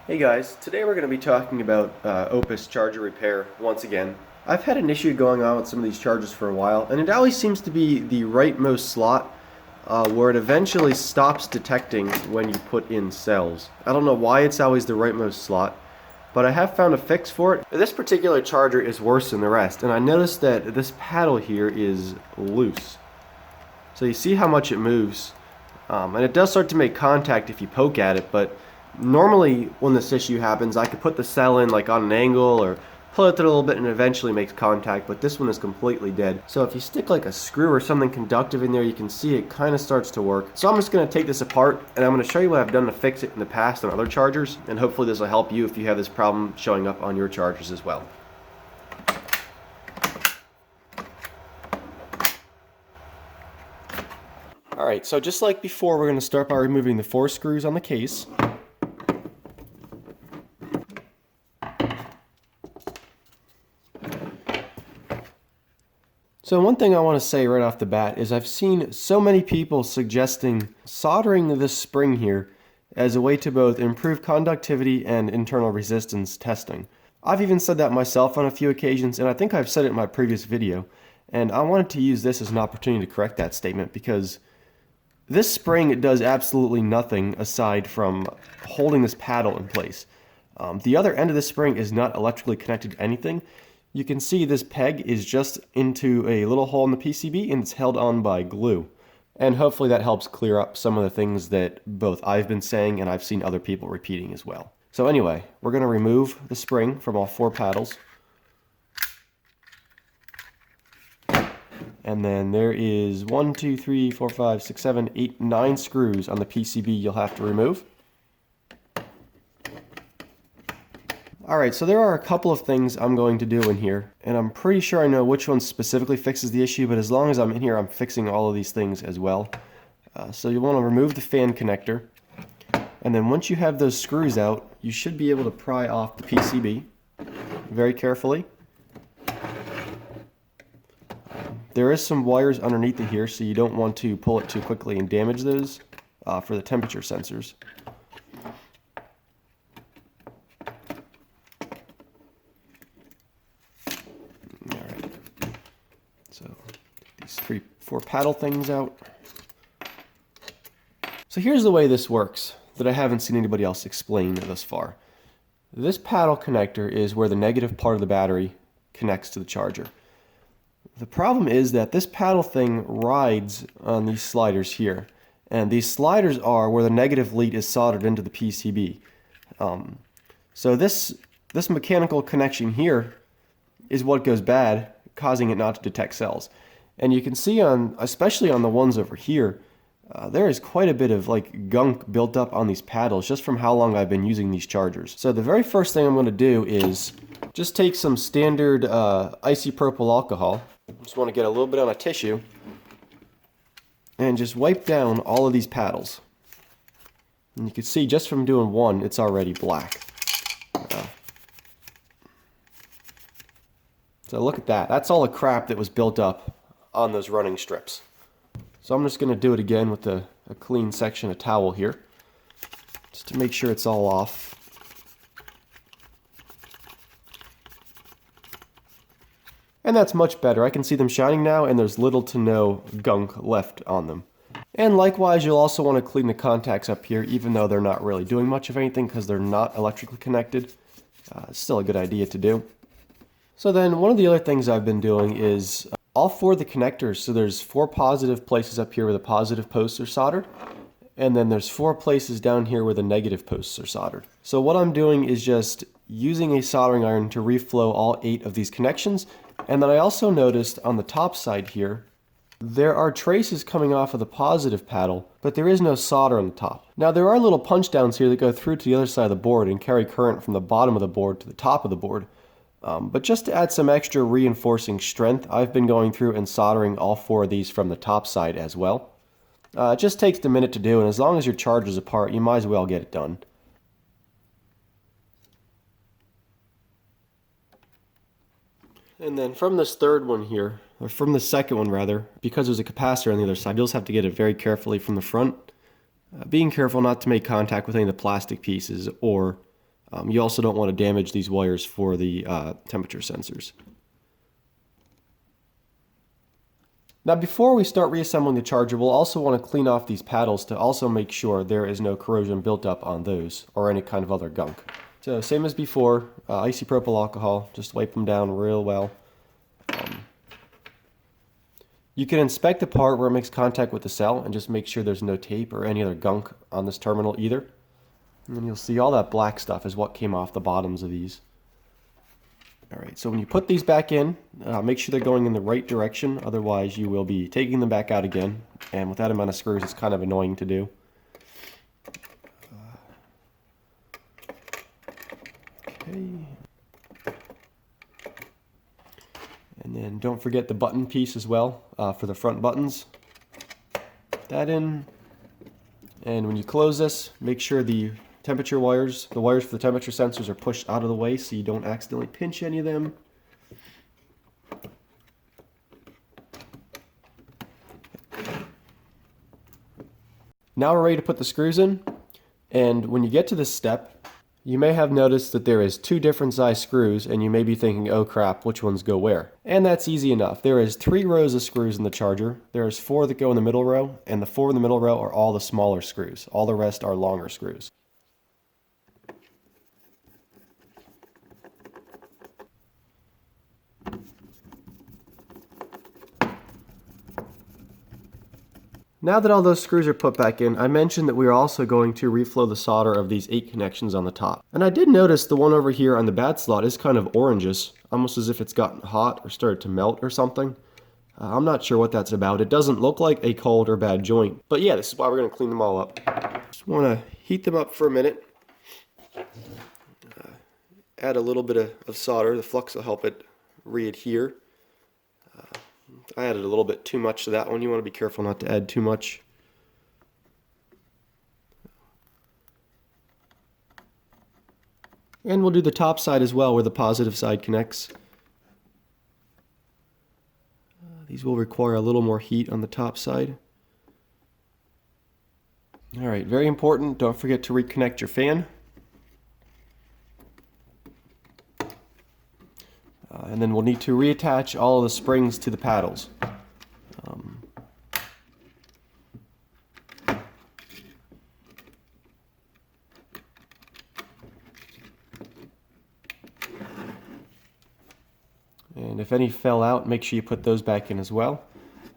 Hey guys, today we're going to be talking about Opus charger repair once again. I've had an issue going on with some of these chargers for a while, and it always seems to be the rightmost slot where it eventually stops detecting when you put in cells. I don't know why it's always the rightmost slot, but I have found a fix for it. This particular charger is worse than the rest, and I noticed that this paddle here is loose. So you see how much it moves, and it does start to make contact if you poke at it, but normally when this issue happens I could put the cell in like on an angle or pull it through a little bit and it eventually makes contact, but this one is completely dead. So if you stick like a screw or something conductive in there, you can see it kind of starts to work. So I'm just going to take this apart and I'm going to show you what I've done to fix it in the past on other chargers, and hopefully this will help you if you have this problem showing up on your chargers as well. Alright, so just like before, we're going to start by removing the 4 screws on the case. So one thing I want to say right off the bat is I've seen so many people suggesting soldering this spring here as a way to both improve conductivity and internal resistance testing. I've even said that myself on a few occasions, and I think I've said it in my previous video, and I wanted to use this as an opportunity to correct that statement because this spring does absolutely nothing aside from holding this paddle in place. The other end of the spring is not electrically connected to anything. You can see this peg is just into a little hole in the PCB and it's held on by glue. And hopefully that helps clear up some of the things that both I've been saying and I've seen other people repeating as well. So anyway, we're going to remove the spring from all 4 paddles. And then there is 1, 2, 3, 4, 5, 6, 7, 8, 9 screws on the PCB you'll have to remove. Alright, so there are a couple of things I'm going to do in here, and I'm pretty sure I know which one specifically fixes the issue, but as long as I'm in here, I'm fixing all of these things as well. So you want to remove the fan connector, and then once you have those screws out, you should be able to pry off the PCB very carefully. There is some wires underneath it here, so you don't want to pull it too quickly and damage those for the temperature sensors. So these 4 paddle things out. So here's the way this works that I haven't seen anybody else explain thus far. This paddle connector is where the negative part of the battery connects to the charger. The problem is that this paddle thing rides on these sliders here, and these sliders are where the negative lead is soldered into the PCB. So this mechanical connection here is what goes bad, causing it not to detect cells. And you can see especially on the ones over here, there is quite a bit of like gunk built up on these paddles just from how long I've been using these chargers. So the very first thing I'm going to do is just take some standard isopropyl alcohol. Just want to get a little bit on a tissue and just wipe down all of these paddles. And you can see just from doing one, it's already black. So look at that. That's all the crap that was built up on those running strips. So I'm just going to do it again with a clean section of towel here, just to make sure it's all off. And that's much better. I can see them shining now, and there's little to no gunk left on them. And likewise, you'll also want to clean the contacts up here, even though they're not really doing much of anything because they're not electrically connected. It's still a good idea to do. So then one of the other things I've been doing is all 4 of the connectors. So there's 4 positive places up here where the positive posts are soldered. And then there's 4 places down here where the negative posts are soldered. So what I'm doing is just using a soldering iron to reflow all 8 of these connections. And then I also noticed on the top side here, there are traces coming off of the positive paddle, but there is no solder on the top. Now there are little punch downs here that go through to the other side of the board and carry current from the bottom of the board to the top of the board. But just to add some extra reinforcing strength, I've been going through and soldering all 4 of these from the top side as well. It just takes a minute to do, and as long as your charger's apart, you might as well get it done. And then from this third one here, or from the second one rather, because there's a capacitor on the other side, you'll just have to get it very carefully from the front. Being careful not to make contact with any of the plastic pieces or You also don't want to damage these wires for the temperature sensors. Now before we start reassembling the charger, we'll also want to clean off these paddles to also make sure there is no corrosion built up on those or any kind of other gunk. So same as before, isopropyl alcohol, just wipe them down real well. You can inspect the part where it makes contact with the cell and just make sure there's no tape or any other gunk on this terminal either. And then you'll see all that black stuff is what came off the bottoms of these. Alright, so when you put these back in, make sure they're going in the right direction, otherwise you will be taking them back out again, and with that amount of screws it's kind of annoying to do. Okay. And then don't forget the button piece as well for the front buttons. Put that in, and when you close this, make sure the temperature wires, the wires for the temperature sensors are pushed out of the way so you don't accidentally pinch any of them. Now we're ready to put the screws in, and when you get to this step, you may have noticed that there is 2 different size screws, and you may be thinking, oh crap, which ones go where? And that's easy enough. There is 3 rows of screws in the charger. There's 4 that go in the middle row, and the 4 in the middle row are all the smaller screws. All the rest are longer screws. Now that all those screws are put back in, I mentioned that we are also going to reflow the solder of these 8 connections on the top. And I did notice the one over here on the bad slot is kind of orangish, almost as if it's gotten hot or started to melt or something. I'm not sure what that's about. It doesn't look like a cold or bad joint. But yeah, this is why we're going to clean them all up. Just want to heat them up for a minute. Add a little bit of solder. The flux will help it re-adhere. I added a little bit too much to that one. You want to be careful not to add too much. And we'll do the top side as well, where the positive side connects. These will require a little more heat on the top side. Alright, very important, don't forget to reconnect your fan. And then we'll need to reattach all of the springs to the paddles. And if any fell out, make sure you put those back in as well.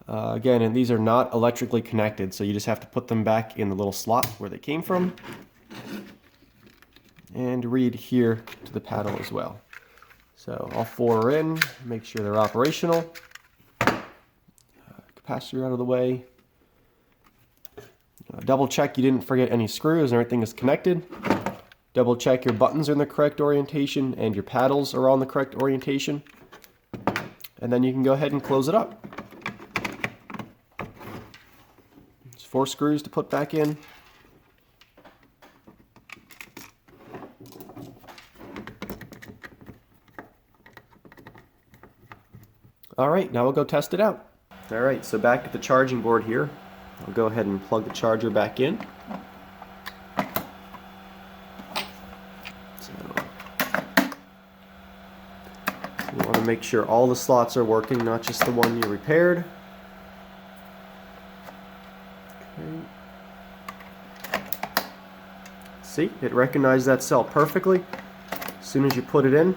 Again, and these are not electrically connected, so you just have to put them back in the little slot where they came from. And re-adhere to the paddle as well. So all 4 are in, make sure they're operational. Capacitor out of the way. Double check you didn't forget any screws and everything is connected. Double check your buttons are in the correct orientation and your paddles are on the correct orientation. And then you can go ahead and close it up. There's 4 screws to put back in. Alright, now we'll go test it out. Alright, so back at the charging board here, I'll go ahead and plug the charger back in. So you want to make sure all the slots are working, not just the one you repaired. Okay. See, it recognized that cell perfectly. As soon as you put it in,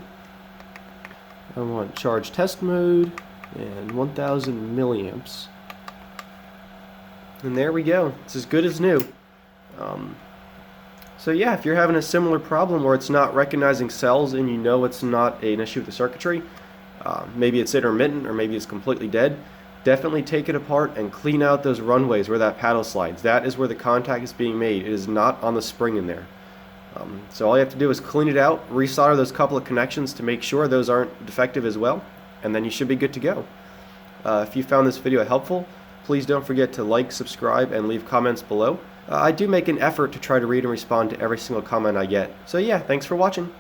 I want charge test mode. And 1000 milliamps. And there we go. It's as good as new. So yeah, if you're having a similar problem where it's not recognizing cells and you know it's not an issue with the circuitry, maybe it's intermittent or maybe it's completely dead, definitely take it apart and clean out those runways where that paddle slides. That is where the contact is being made. It is not on the spring in there. So all you have to do is clean it out, resolder those couple of connections to make sure those aren't defective as well, and then you should be good to go. If you found this video helpful, please don't forget to like, subscribe, and leave comments below. I do make an effort to try to read and respond to every single comment I get. So yeah, thanks for watching.